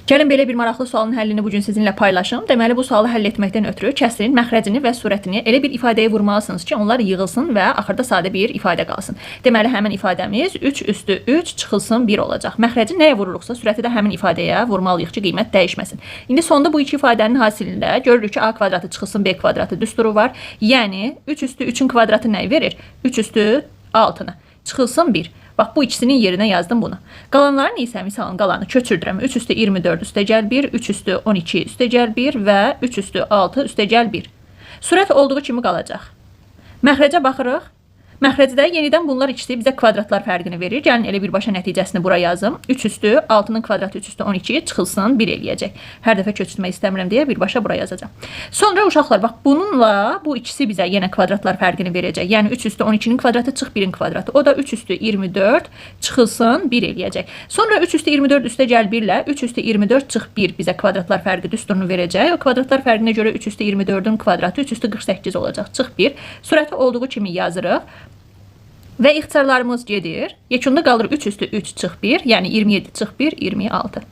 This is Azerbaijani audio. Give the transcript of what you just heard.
Gəlin belə bir maraqlı sualın həllini bugün sizinlə paylaşım. Deməli, bu sualı həll etməkdən ötürü kəsrin məxrəcini və surətini elə bir ifadəyə vurmalısınız ki, onlar yığılsın və axırda sadə bir ifadə qalsın. Deməli, həmin ifadəmiz 3 üstü 3 çıxılsın 1 olacaq. Məxrəci nəyə vururuqsa, surəti də həmin ifadəyə vurmalıyıq ki, qiymət dəyişməsin. İndi sonda bu iki ifadənin hasilində görürük ki, a kvadratı çıxılsın b kvadratı düsturu var. Yəni, 3 üstü 3-ün kvadratı nəyi verir? 3 üstü 6-nı. Çıxılsın 1. Bax, bu ikisinin yerinə yazdım bunu. Qalanların isə misalın qalanı köçürdürəm. 3 üstü 24 üstəgəl 1, 3 üstü 12 üstəgəl 1 və 3 üstü 6 üstəgəl 1. Surət olduğu kimi qalacaq. Məxrəcə baxırıq. Məxrəcdə yenidən bunlar ikisi bizə kvadratlar fərqini verir. Gəlin elə birbaşa nəticəsini bura yazım. 3 üstü 6-nın kvadratı 3 üstü 12 çıxılsın 1 eləyəcək. Hər dəfə köçürmək istəmirəm deyə birbaşa bura yazacağım. Sonra uşaqlar, bax bununla bu ikisi bizə yenə kvadratlar fərqini verəcək. Yəni 3 üstü 12-nin kvadratı çıx 1-in kvadratı. O da 3 üstü 24 çıxılsın 1 eləyəcək. Sonra 3 üstü 24 üstəgəl 1 ilə 3 üstü 24 çıx 1 bizə kvadratlar fərqi düsturunu verəcək. O kvadratlar fərqinə görə 3 üstü 24-ün kvadratı 3 üstü 48 olacaq. Çıx 1. Surəti olduğu kimi yazırıq. Və ixtisarlarımız gedir. Yekunda qalır 3 üstü 3 çıx 1, yəni 27 çıx 1, 26.